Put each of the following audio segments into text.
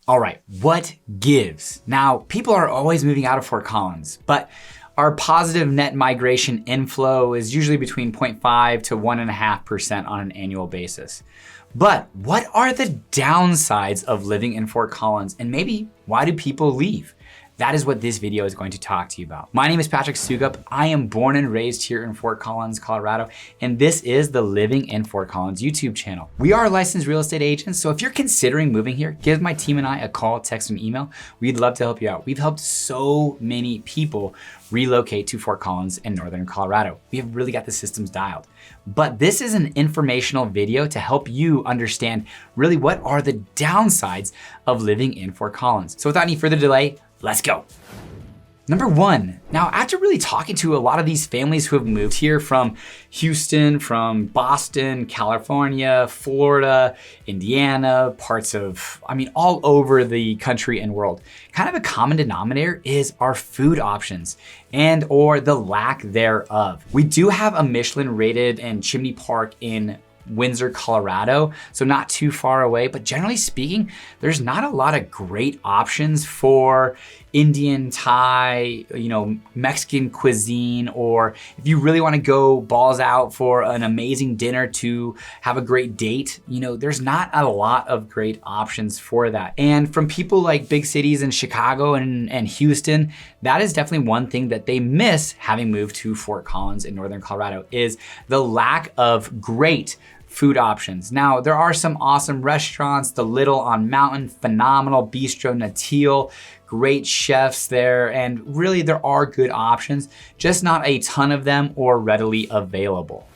All right, what gives? Now, people are always moving out of Fort Collins, but our positive net migration inflow is usually between 0.5 to 1.5% on an annual basis. But what are the downsides of living in Fort Collins, and maybe why do people leave? That is what this video is going to talk to you about. My name is Patrick Soukup. I am born and raised here in Fort Collins, Colorado, and this is the Living in Fort Collins YouTube channel. We are licensed real estate agents, so if you're considering moving here, give my team and I a call, text, and email. We'd love to help you out. We've helped so many people relocate to Fort Collins in Northern Colorado. We have really got the systems dialed. But this is an informational video to help you understand really what are the downsides of living in Fort Collins. So without any further delay, let's go. Number one, now after really talking to a lot of these families who have moved here from Houston, from Boston, California, Florida, Indiana, parts of, all over the country and world, kind of a common denominator is our food options and or the lack thereof. We do have a Michelin rated and Chimney Park in Windsor, Colorado, so not too far away, but generally speaking, there's not a lot of great options for Indian, Thai, Mexican cuisine, or if you really want to go balls out for an amazing dinner to have a great date, there's not a lot of great options for that. And from people like big cities in Chicago and Houston, that is definitely one thing that they miss having moved to Fort Collins in Northern Colorado is the lack of great food options. Now, there are some awesome restaurants, the Little on Mountain, phenomenal Bistro Natil, great chefs there, and really there are good options, just not a ton of them or readily available.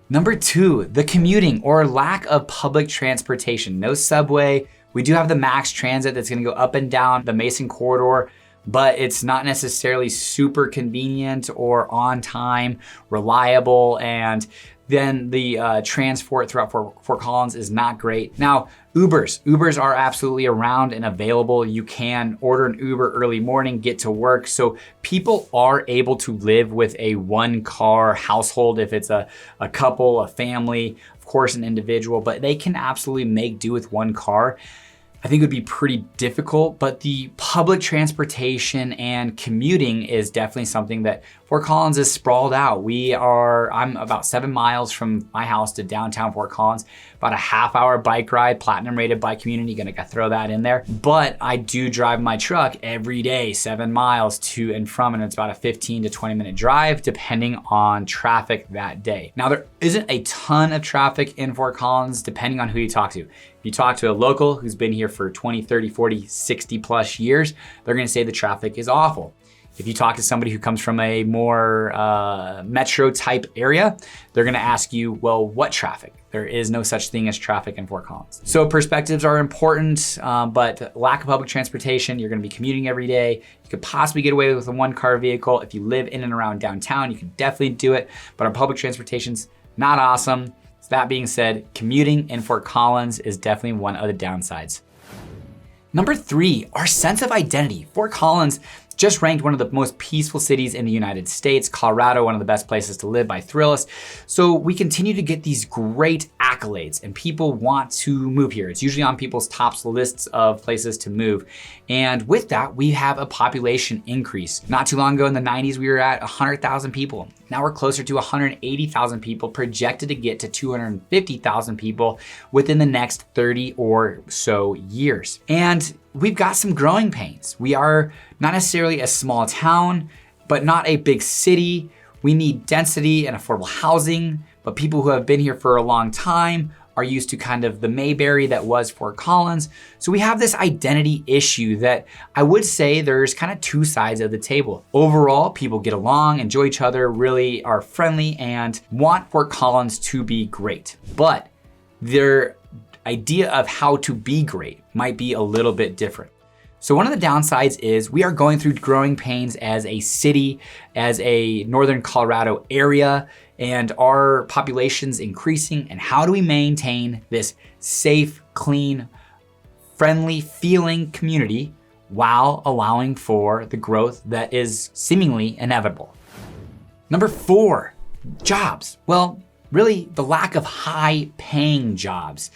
Number two, the commuting or lack of public transportation. No subway. We do have the Max Transit that's gonna go up and down the Mason corridor, but it's not necessarily super convenient or on time, reliable, and then the transport throughout Fort Collins is not great. Now, Ubers are absolutely around and available. You can order an Uber early morning, get to work. So people are able to live with a one car household if it's a couple, a family, of course an individual, but they can absolutely make do with one car. I think it would be pretty difficult, but the public transportation and commuting is definitely something that Fort Collins is sprawled out. I'm about 7 miles from my house to downtown Fort Collins, about a half-hour bike ride, platinum rated by community, gonna throw that in there. But I do drive my truck every day, 7 miles to and from, and it's about a 15 to 20 minute drive depending on traffic that day. Now there isn't a ton of traffic in Fort Collins depending on who you talk to. If you talk to a local who's been here for 20, 30, 40, 60 plus years, they're gonna say the traffic is awful. If you talk to somebody who comes from a more metro type area, they're gonna ask you, well, what traffic? There is no such thing as traffic in Fort Collins. So perspectives are important, but lack of public transportation, you're gonna be commuting every day. You could possibly get away with a one car vehicle. If you live in and around downtown, you can definitely do it, but our public transportation's not awesome. So that being said, commuting in Fort Collins is definitely one of the downsides. Number three, our sense of identity. Fort Collins just ranked one of the most peaceful cities in the United States. Colorado, one of the best places to live by Thrillist. So we continue to get these great accolades and people want to move here. It's usually on people's top lists of places to move. And with that, we have a population increase. Not too long ago in the 90s, we were at 100,000 people. Now we're closer to 180,000 people, projected to get to 250,000 people within the next 30 or so years. And we've got some growing pains. We are not necessarily a small town, but not a big city. We need density and affordable housing, but people who have been here for a long time are used to kind of the Mayberry that was Fort Collins. So we have this identity issue that I would say there's kind of two sides of the table. Overall, people get along, enjoy each other, really are friendly and want Fort Collins to be great. But their idea of how to be great might be a little bit different. So one of the downsides is we are going through growing pains as a city, as a Northern Colorado area, and our population's increasing. And how do we maintain this safe, clean, friendly feeling community while allowing for the growth that is seemingly inevitable? Number four, jobs. Well, really the lack of high paying jobs.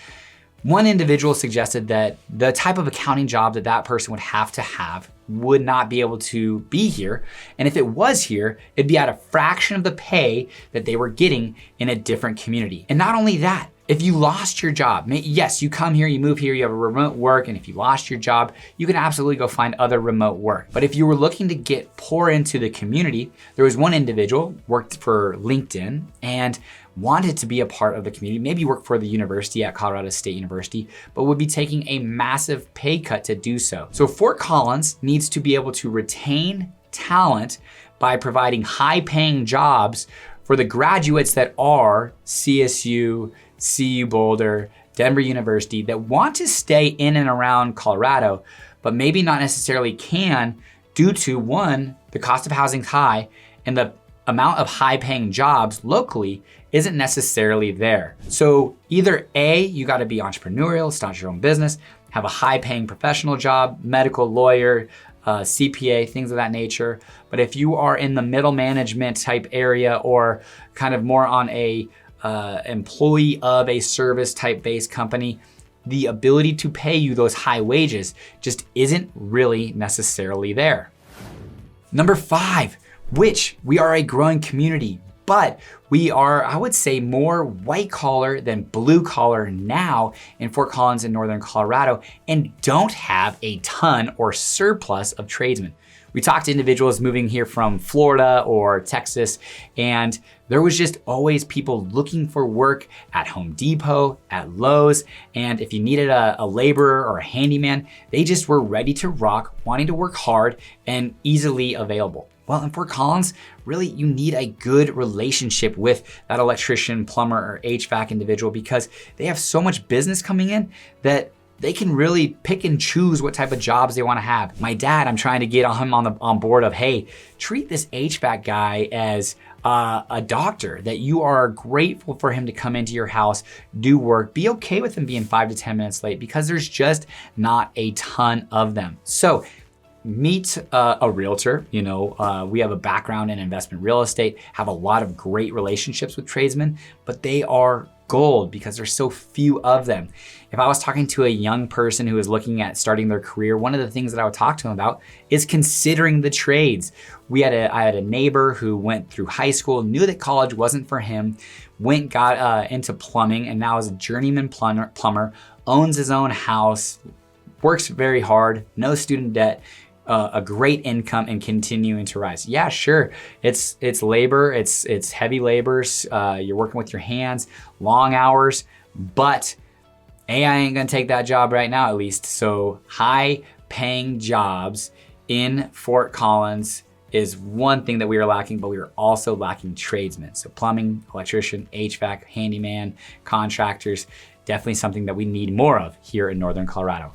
One individual suggested that the type of accounting job that that person would have to have would not be able to be here. And if it was here, it'd be at a fraction of the pay that they were getting in a different community. And not only that, if you lost your job, yes, you come here, you move here, you have a remote work, and if you lost your job, you can absolutely go find other remote work. But if you were looking to pour into the community, there was one individual, worked for LinkedIn, and wanted to be a part of the community, maybe work for the university at Colorado State University, but would be taking a massive pay cut to do so. So Fort Collins needs to be able to retain talent by providing high-paying jobs for the graduates that are CSU, CU Boulder, Denver University that want to stay in and around Colorado, but maybe not necessarily can due to one, the cost of housing is high, and the amount of high-paying jobs locally isn't necessarily there. So either A, you gotta be entrepreneurial, start your own business, have a high-paying professional job, medical, lawyer, CPA, things of that nature. But if you are in the middle management type area or kind of more on a employee of a service type based company, the ability to pay you those high wages just isn't really necessarily there. Number 5, which we are a growing community, but we are, I would say, more white collar than blue collar now in Fort Collins in Northern Colorado and don't have a ton or surplus of tradesmen. We talked to individuals moving here from Florida or Texas, and there was just always people looking for work at Home Depot, at Lowe's, and if you needed a laborer or a handyman, they just were ready to rock, wanting to work hard and easily available. Well, in Fort Collins, really you need a good relationship with that electrician, plumber, or HVAC individual because they have so much business coming in that they can really pick and choose what type of jobs they want to have. My dad, I'm trying to get him on board of, hey, treat this HVAC guy as a doctor, that you are grateful for him to come into your house, do work, be okay with him being 5 to 10 minutes late because there's just not a ton of them. So meet a realtor. We have a background in investment real estate, have a lot of great relationships with tradesmen, but they are gold because there's so few of them. If I was talking to a young person who is looking at starting their career, one of the things that I would talk to them about is considering the trades. I had a neighbor who went through high school, knew that college wasn't for him, got into plumbing, and now is a journeyman plumber, owns his own house, works very hard, no student debt, a great income and continuing to rise. Yeah, sure. It's labor. It's heavy labors. You're working with your hands, long hours, but I ain't gonna take that job right now at least. So high paying jobs in Fort Collins is one thing that we are lacking, but we are also lacking tradesmen. So plumbing, electrician, HVAC, handyman, contractors, definitely something that we need more of here in Northern Colorado.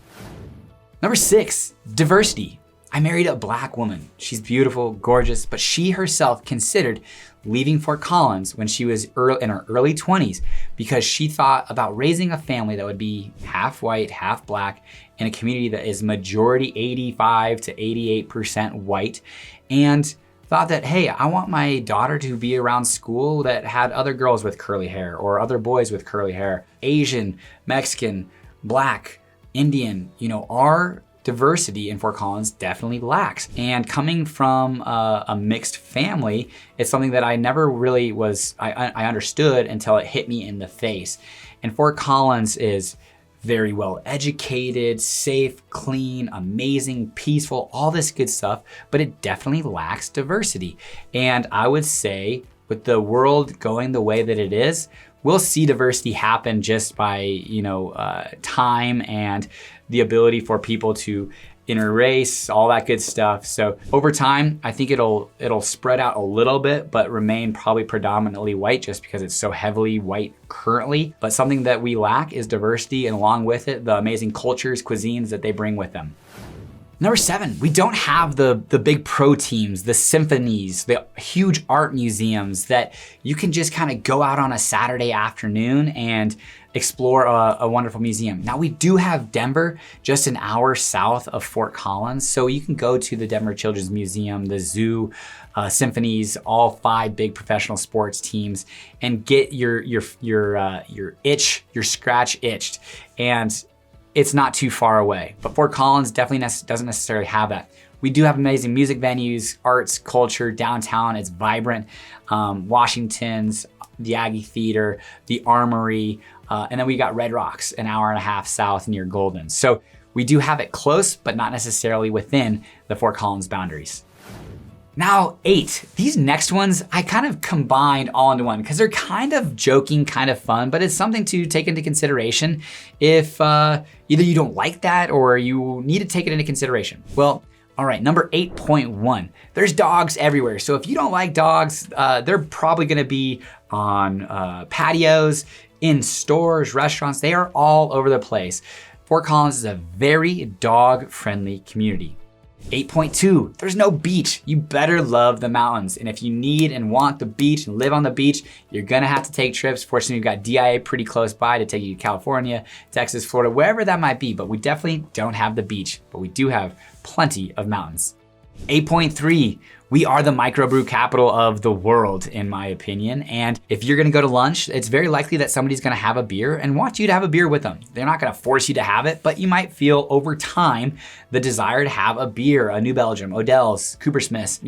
Number 6, diversity. I married a Black woman. She's beautiful, gorgeous, but she herself considered leaving Fort Collins when she was in her early 20s because she thought about raising a family that would be half white, half Black in a community that is majority 85 to 88% white, and thought that, hey, I want my daughter to be around school that had other girls with curly hair or other boys with curly hair, Asian, Mexican, Black, Indian. Our diversity in Fort Collins definitely lacks. And coming from a mixed family, it's something that I never really I understood until it hit me in the face. And Fort Collins is very well educated, safe, clean, amazing, peaceful, all this good stuff, but it definitely lacks diversity. And I would say with the world going the way that it is, we'll see diversity happen just by, time and the ability for people to interrace, all that good stuff. So over time, I think it'll spread out a little bit, but remain probably predominantly white just because it's so heavily white currently. But something that we lack is diversity, and along with it, the amazing cultures, cuisines that they bring with them. Number 7, we don't have the big pro teams, the symphonies, the huge art museums that you can just kind of go out on a Saturday afternoon and explore a wonderful museum. Now we do have Denver just an hour south of Fort Collins, so you can go to the Denver Children's Museum, the zoo, symphonies, all 5 big professional sports teams, and get your scratch itched. And it's not too far away. But Fort Collins definitely doesn't necessarily have that. We do have amazing music venues, arts, culture, downtown. It's vibrant. Washington's, the Aggie Theater, the Armory, and then we got Red Rocks, an hour and a half south near Golden. So we do have it close, but not necessarily within the Fort Collins boundaries. Now 8, these next ones, I kind of combined all into one because they're kind of joking, kind of fun, but it's something to take into consideration if either you don't like that or you need to take it into consideration. Well, all right, number 8.1, there's dogs everywhere. So if you don't like dogs, they're probably gonna be on patios, in stores, restaurants, they are all over the place. Fort Collins is a very dog-friendly community. 8.2, there's no beach. You better love the mountains. And if you need and want the beach and live on the beach, you're gonna have to take trips. Fortunately, we've got DIA pretty close by to take you to California, Texas, Florida, wherever that might be. But we definitely don't have the beach, but we do have plenty of mountains. 8.3, we are the microbrew capital of the world, in my opinion. And if you're gonna go to lunch, it's very likely that somebody's gonna have a beer and want you to have a beer with them. They're not gonna force you to have it, but you might feel over time the desire to have a beer, a New Belgium, Odell's, Coopersmith's,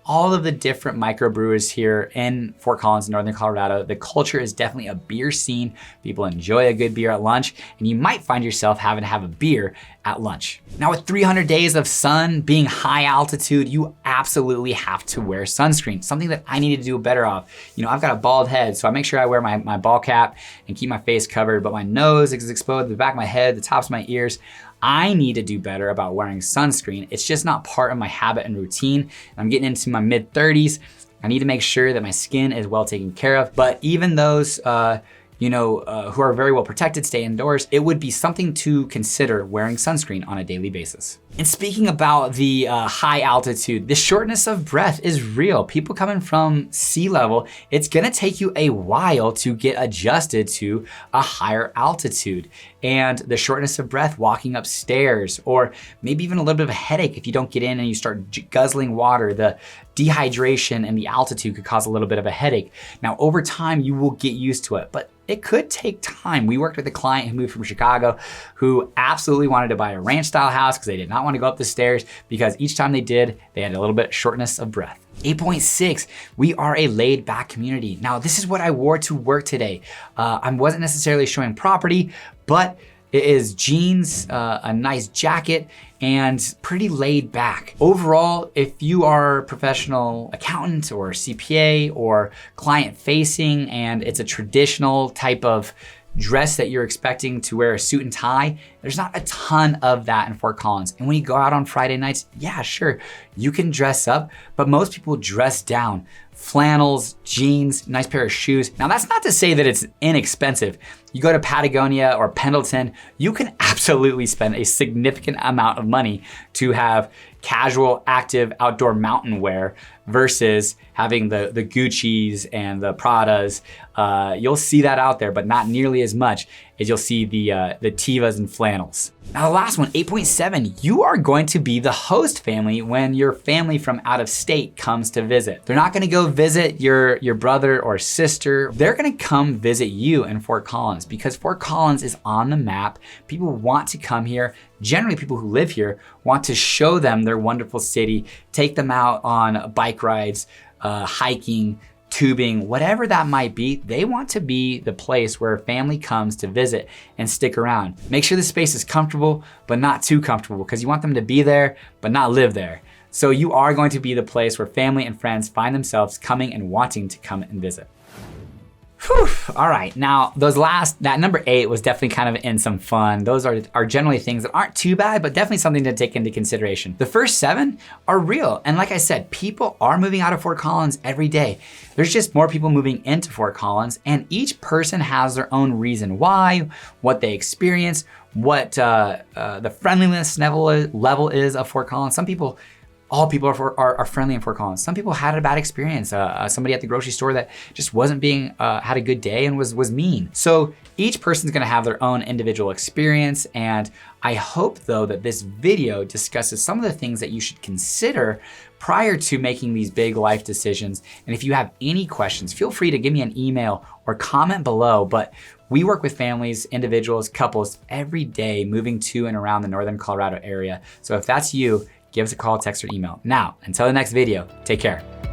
all of the different microbrewers here in Fort Collins, Northern Colorado. The culture is definitely a beer scene. People enjoy a good beer at lunch, and you might find yourself having to have a beer at lunch. Now with 300 days of sun, being high altitude, you absolutely have to wear sunscreen, something that I need to do better of. I've got a bald head, so I make sure I wear my ball cap and keep my face covered, but my nose is exposed, the back of my head, the tops of my ears. I need to do better about wearing sunscreen. It's just not part of my habit and routine. I'm getting into my mid 30s. I need to make sure that my skin is well taken care of. But even those who are very well protected, stay indoors, it would be something to consider wearing sunscreen on a daily basis. And speaking about the high altitude, the shortness of breath is real. People coming from sea level, it's gonna take you a while to get adjusted to a higher altitude. And the shortness of breath walking upstairs, or maybe even a little bit of a headache if you don't get in and you start guzzling water, the dehydration and the altitude could cause a little bit of a headache. Now, over time, you will get used to it, but it could take time. We worked with a client who moved from Chicago who absolutely wanted to buy a ranch style house because they did not want to go up the stairs, because each time they did, they had a little bit shortness of breath. 8.6, we are a laid back community. Now, this is what I wore to work today. I wasn't necessarily showing property, but it is jeans, a nice jacket, and pretty laid back. Overall, if you are a professional accountant or CPA or client facing and it's a traditional type of dress that you're expecting to wear a suit and tie, there's not a ton of that in Fort Collins. And when you go out on Friday nights, yeah, sure, you can dress up, but most people dress down. Flannels, jeans, nice pair of shoes. Now that's not to say that it's inexpensive. You go to Patagonia or Pendleton, you can absolutely spend a significant amount of money to have casual, active, outdoor mountain wear versus having the Gucci's and the Pradas. You'll see that out there, but not nearly as much as you'll see the Tevas and flannels. Now the last one, 8.7, you are going to be the host family when your family from out of state comes to visit. They're not gonna go visit your brother or sister. They're gonna come visit you in Fort Collins because Fort Collins is on the map. People want to come here. Generally, people who live here want to show them their wonderful city, take them out on bike rides, hiking, tubing, whatever that might be. They want to be the place where a family comes to visit and stick around. Make sure the space is comfortable, but not too comfortable, because you want them to be there, but not live there. So you are going to be the place where family and friends find themselves coming and wanting to come and visit. Whew. All right, now that number 8 was definitely kind of in some fun. Those are generally things that aren't too bad, but definitely something to take into consideration. The first 7 are real. And like I said, people are moving out of Fort Collins every day. There's just more people moving into Fort Collins, and each person has their own reason why, what they experience, what the friendliness level is of Fort Collins. Some people all people are friendly in Fort Collins. Some people had a bad experience. Somebody at the grocery store that just wasn't being, had a good day and was mean. So each person's gonna have their own individual experience, and I hope though that this video discusses some of the things that you should consider prior to making these big life decisions. And if you have any questions, feel free to give me an email or comment below. But we work with families, individuals, couples every day moving to and around the Northern Colorado area. So if that's you, give us a call, text, or email. Now, until the next video, take care.